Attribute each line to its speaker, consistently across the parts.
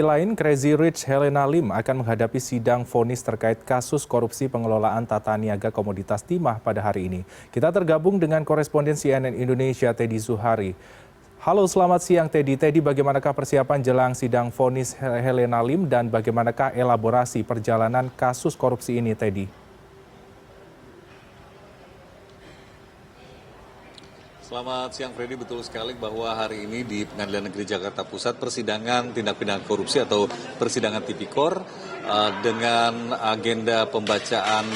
Speaker 1: Lain, Crazy Rich Helena Lim akan menghadapi sidang vonis terkait kasus korupsi pengelolaan tata niaga komoditas timah pada hari ini. Kita tergabung dengan koresponden CNN Indonesia Teddy Zuhari. Halo, selamat siang Teddy. Teddy, bagaimanakah persiapan jelang sidang vonis Helena Lim dan bagaimanakah elaborasi perjalanan kasus korupsi ini, Teddy?
Speaker 2: Selamat siang Freddy, betul sekali bahwa hari ini di Pengadilan Negeri Jakarta Pusat persidangan tindak pidana korupsi atau persidangan tipikor dengan agenda pembacaan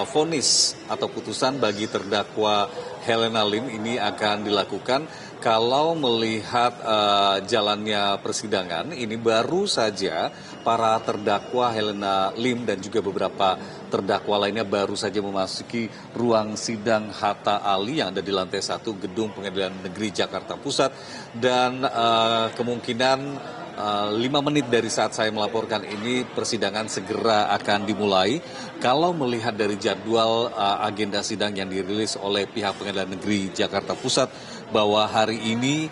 Speaker 2: vonis atau putusan bagi terdakwa Helena Lim ini akan dilakukan. Kalau melihat jalannya persidangan, ini baru saja para terdakwa Helena Lim dan juga beberapa terdakwa lainnya baru saja memasuki ruang sidang Hatta Ali yang ada di lantai 1 Gedung Pengadilan Negeri Jakarta Pusat. Dan kemungkinan 5 menit dari saat saya melaporkan ini persidangan segera akan dimulai. Kalau melihat dari jadwal agenda sidang yang dirilis oleh pihak Pengadilan Negeri Jakarta Pusat bahwa hari ini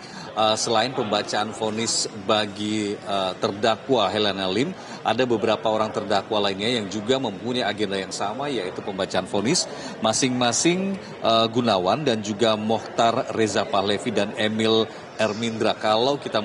Speaker 2: selain pembacaan vonis bagi terdakwa Helena Lim, ada beberapa orang terdakwa lainnya yang juga mempunyai agenda yang sama, yaitu pembacaan vonis. Masing-masing Gunawan dan juga Mokhtar Reza Pahlevi dan Emil Ermindra. Kalau kita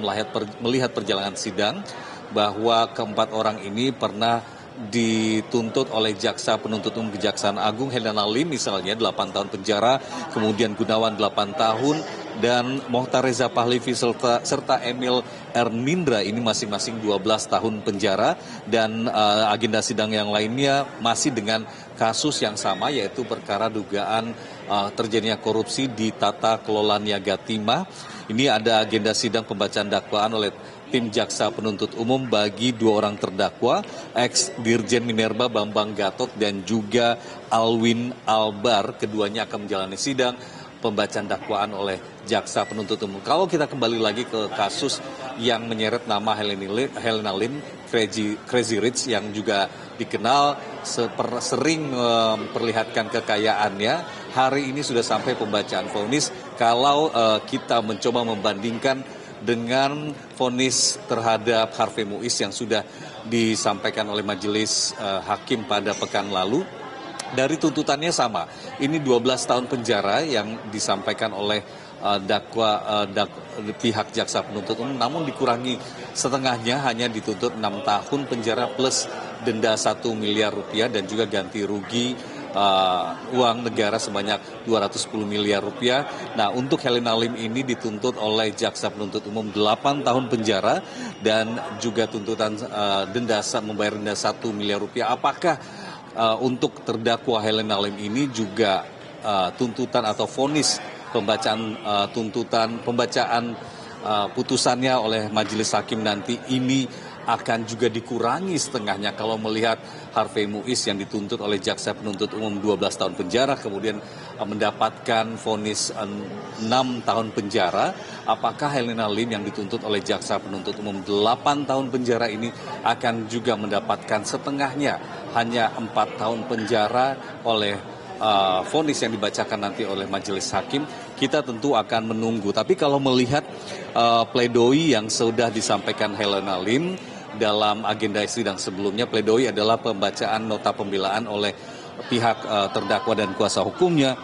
Speaker 2: melihat perjalanan sidang, bahwa keempat orang ini pernah dituntut oleh Jaksa Penuntut Umum Kejaksaan Agung. Helena Lim misalnya 8 tahun penjara, kemudian Gunawan 8 tahun, dan Mokhtar Reza Pahlevi serta Emil Ermindra ini masing-masing 12 tahun penjara. Dan agenda sidang yang lainnya masih dengan kasus yang sama, yaitu perkara dugaan terjadinya korupsi di tata kelola niaga timah. Ini ada agenda sidang pembacaan dakwaan oleh tim Jaksa Penuntut Umum bagi 2 orang terdakwa, ex-Dirjen Minerba Bambang Gatot dan juga Alwin Albar. Keduanya akan menjalani sidang pembacaan dakwaan oleh Jaksa Penuntut Umum. Kalau kita kembali lagi ke kasus yang menyeret nama Helena Lim, Crazy Rich, yang juga dikenal sering memperlihatkan kekayaannya, hari ini sudah sampai pembacaan vonis. Kalau kita mencoba membandingkan dengan vonis terhadap Harvey Muiz yang sudah disampaikan oleh majelis hakim pada pekan lalu, dari tuntutannya sama. Ini 12 tahun penjara yang disampaikan oleh pihak Jaksa Penuntut Umum, namun dikurangi setengahnya, hanya dituntut 6 tahun penjara plus denda 1 miliar rupiah dan juga ganti rugi uang negara sebanyak 210 miliar rupiah. Nah, untuk Helena Lim ini dituntut oleh Jaksa Penuntut Umum 8 tahun penjara dan juga tuntutan membayar denda 1 miliar rupiah. Apakah untuk terdakwa Helena Lim ini juga tuntutan atau vonis pembacaan putusannya oleh majelis hakim nanti ini akan juga dikurangi setengahnya? Kalau melihat Harvey Muiz yang dituntut oleh Jaksa Penuntut Umum 12 tahun penjara, kemudian mendapatkan vonis 6 tahun penjara, apakah Helena Lim yang dituntut oleh Jaksa Penuntut Umum 8 tahun penjara ini akan juga mendapatkan setengahnya, hanya 4 tahun penjara oleh vonis yang dibacakan nanti oleh majelis hakim? Kita tentu akan menunggu. Tapi kalau melihat pledoi yang sudah disampaikan Helena Lim dalam agenda sidang sebelumnya, pledoi adalah pembacaan nota pembelaan oleh pihak terdakwa dan kuasa hukumnya.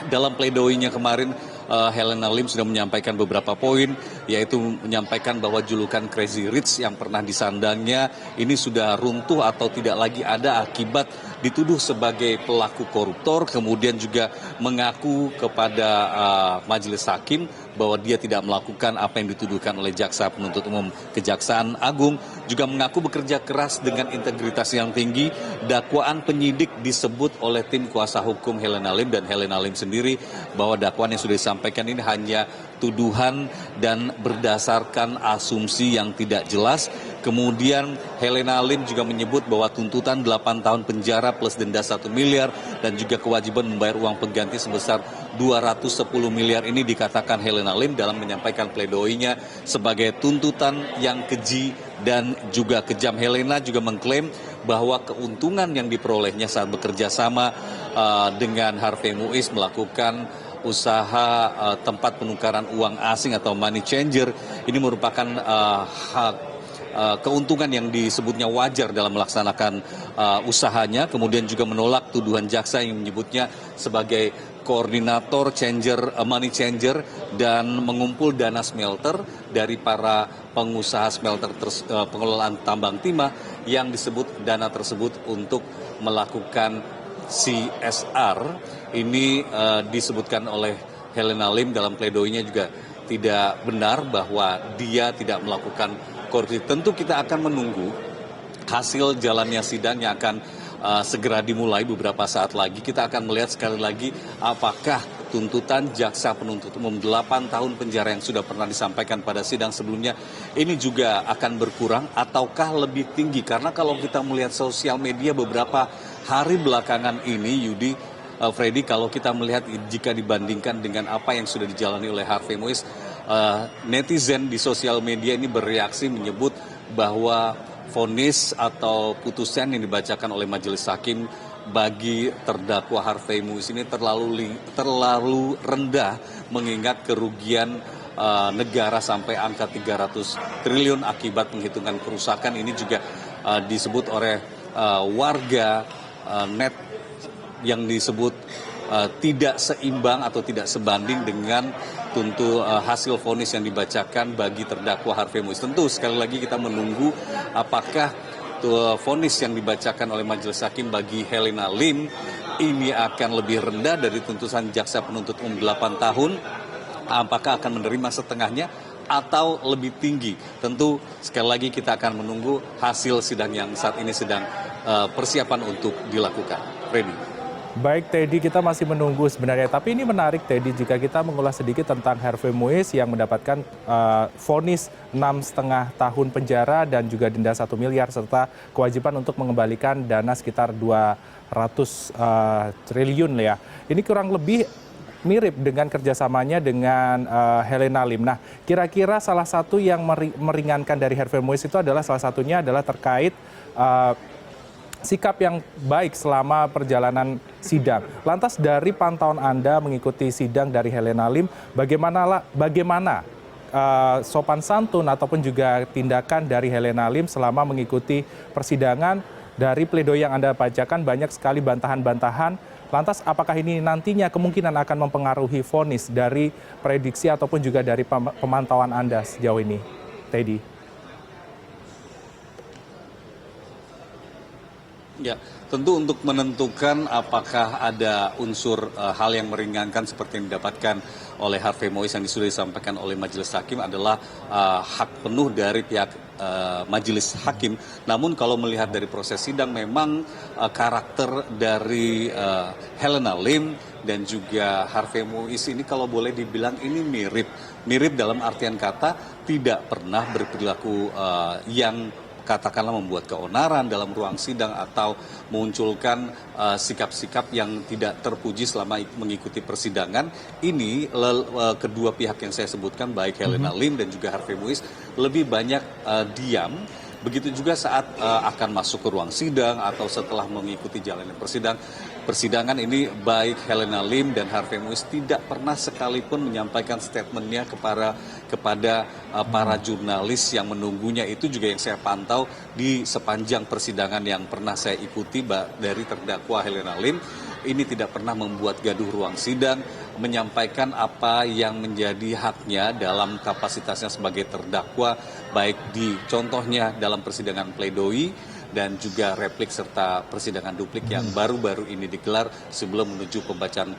Speaker 2: Dalam pledoinya kemarin, Helena Lim sudah menyampaikan beberapa poin, yaitu menyampaikan bahwa julukan Crazy Rich yang pernah disandangnya ini sudah runtuh atau tidak lagi ada akibat dituduh sebagai pelaku koruptor. Kemudian juga mengaku kepada majelis hakim bahwa dia tidak melakukan apa yang dituduhkan oleh Jaksa Penuntut Umum Kejaksaan Agung. Juga mengaku bekerja keras dengan integritas yang tinggi. Dakwaan penyidik disebut oleh tim kuasa hukum Helena Lim dan Helena Lim sendiri bahwa dakwaan yang sudah disampaikan ini hanya tuduhan dan berdasarkan asumsi yang tidak jelas. Kemudian Helena Lim juga menyebut bahwa tuntutan 8 tahun penjara plus denda 1 miliar dan juga kewajiban membayar uang pengganti sebesar 210 miliar ini dikatakan Helena Lim dalam menyampaikan pledoinya sebagai tuntutan yang keji dan juga kejam. Helena juga mengklaim bahwa keuntungan yang diperolehnya saat bekerja sama dengan Harvey Muiz melakukan usaha tempat penukaran uang asing atau money changer ini merupakan hak keuntungan yang disebutnya wajar dalam melaksanakan usahanya, kemudian juga menolak tuduhan jaksa yang menyebutnya sebagai koordinator money changer dan mengumpul dana smelter dari para pengusaha smelter pengelolaan tambang timah yang disebut dana tersebut untuk melakukan CSR. Ini disebutkan oleh Helena Lim dalam pledoinya juga tidak benar bahwa dia tidak melakukan korupsi. Tentu kita akan menunggu hasil jalannya sidang yang akan segera dimulai beberapa saat lagi. Kita akan melihat sekali lagi apakah tuntutan jaksa penuntut umum 8 tahun penjara yang sudah pernah disampaikan pada sidang sebelumnya ini juga akan berkurang ataukah lebih tinggi. Karena kalau kita melihat sosial media beberapa hari belakangan ini, Yudi, Freddy, kalau kita melihat jika dibandingkan dengan apa yang sudah dijalani oleh Harvey Moise, netizen di sosial media ini bereaksi menyebut bahwa vonis atau putusan yang dibacakan oleh majelis hakim bagi terdakwa Harvey Moise ini terlalu rendah, mengingat kerugian negara sampai angka 300 triliun akibat penghitungan kerusakan. Ini juga disebut oleh warga net yang disebut tidak seimbang atau tidak sebanding dengan hasil vonis yang dibacakan bagi terdakwa Harvey Moise. Tentu sekali lagi kita menunggu apakah vonis yang dibacakan oleh majelis hakim bagi Helena Lim ini akan lebih rendah dari tuntutan jaksa penuntut umum 8 tahun, apakah akan menerima setengahnya atau lebih tinggi. Tentu sekali lagi kita akan menunggu hasil sidang yang saat ini sedang persiapan untuk dilakukan. Freddy.
Speaker 1: Baik Teddy, kita masih menunggu sebenarnya. Tapi ini menarik Teddy, jika kita mengulas sedikit tentang Harvey Moise yang mendapatkan vonis 6,5 tahun penjara dan juga denda 1 miliar serta kewajiban untuk mengembalikan dana sekitar 200 triliun ya. Ini kurang lebih mirip dengan kerjasamanya dengan Helena Lim. Nah, kira-kira salah satu yang meringankan dari Harvey Moise itu adalah salah satunya adalah terkait sikap yang baik selama perjalanan sidang. Lantas dari pantauan Anda mengikuti sidang dari Helena Lim, bagaimana sopan santun ataupun juga tindakan dari Helena Lim selama mengikuti persidangan? Dari pledoi yang Anda bacakan banyak sekali bantahan-bantahan. Lantas apakah ini nantinya kemungkinan akan mempengaruhi vonis dari prediksi ataupun juga dari pemantauan Anda sejauh ini, Teddy?
Speaker 2: Ya, tentu untuk menentukan apakah ada unsur hal yang meringankan seperti yang didapatkan oleh Harvey Moise yang sudah disampaikan oleh majelis hakim adalah hak penuh dari pihak majelis hakim. Namun kalau melihat dari proses sidang memang karakter dari Helena Lim dan juga Harvey Moise ini kalau boleh dibilang ini mirip dalam artian kata tidak pernah berperilaku yang katakanlah membuat keonaran dalam ruang sidang atau munculkan sikap-sikap yang tidak terpuji selama mengikuti persidangan. Ini kedua pihak yang saya sebutkan baik Helena Lim dan juga Harvey Moise lebih banyak diam. Begitu juga saat akan masuk ke ruang sidang atau setelah mengikuti jalannya persidangan ini baik Helena Lim dan Harvey Moise tidak pernah sekalipun menyampaikan statementnya kepada para jurnalis yang menunggunya. Itu juga yang saya pantau di sepanjang persidangan yang pernah saya ikuti dari terdakwa Helena Lim. Ini tidak pernah membuat gaduh ruang sidang, menyampaikan apa yang menjadi haknya dalam kapasitasnya sebagai terdakwa, baik di contohnya dalam persidangan pledoi dan juga replik serta persidangan duplik yang baru-baru ini digelar sebelum menuju pembacaan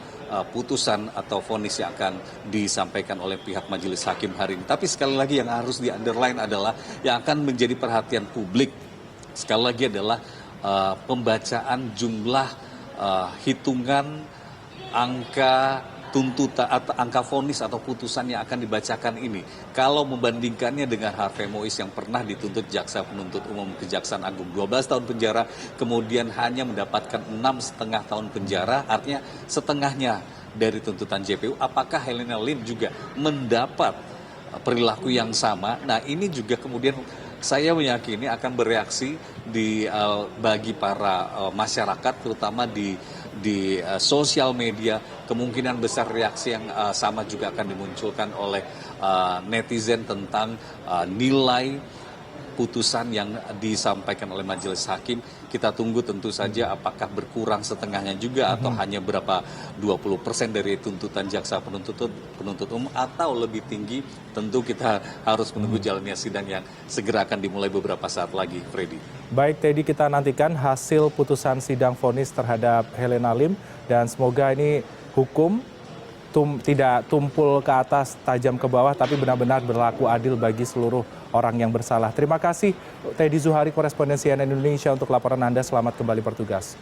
Speaker 2: putusan atau vonis yang akan disampaikan oleh pihak majelis hakim hari ini. Tapi sekali lagi yang harus di-underline adalah yang akan menjadi perhatian publik sekali lagi adalah pembacaan jumlah hitungan angka tuntutan atau angka vonis atau putusan yang akan dibacakan ini. Kalau membandingkannya dengan Harvey Moise yang pernah dituntut jaksa penuntut umum Kejaksaan Agung 12 tahun penjara, kemudian hanya mendapatkan 6,5 tahun penjara, artinya setengahnya dari tuntutan JPU. Apakah Helena Lim juga mendapat perilaku yang sama? Nah, ini juga kemudian saya meyakini akan bereaksi bagi para masyarakat, terutama di sosial media. Kemungkinan besar reaksi yang sama juga akan dimunculkan oleh netizen tentang nilai putusan yang disampaikan oleh majelis hakim. Kita tunggu tentu saja apakah berkurang setengahnya juga atau hanya berapa 20% dari tuntutan jaksa penuntut umum atau lebih tinggi. Tentu kita harus menunggu jalannya sidang yang segera akan dimulai beberapa saat lagi, Freddy.
Speaker 1: Baik Teddy, kita nantikan hasil putusan sidang vonis terhadap Helena Lim dan semoga ini hukum tidak tumpul ke atas, tajam ke bawah, tapi benar-benar berlaku adil bagi seluruh orang yang bersalah. Terima kasih Teddy Zuhari, koresponden CNN Indonesia untuk laporan Anda. Selamat kembali bertugas.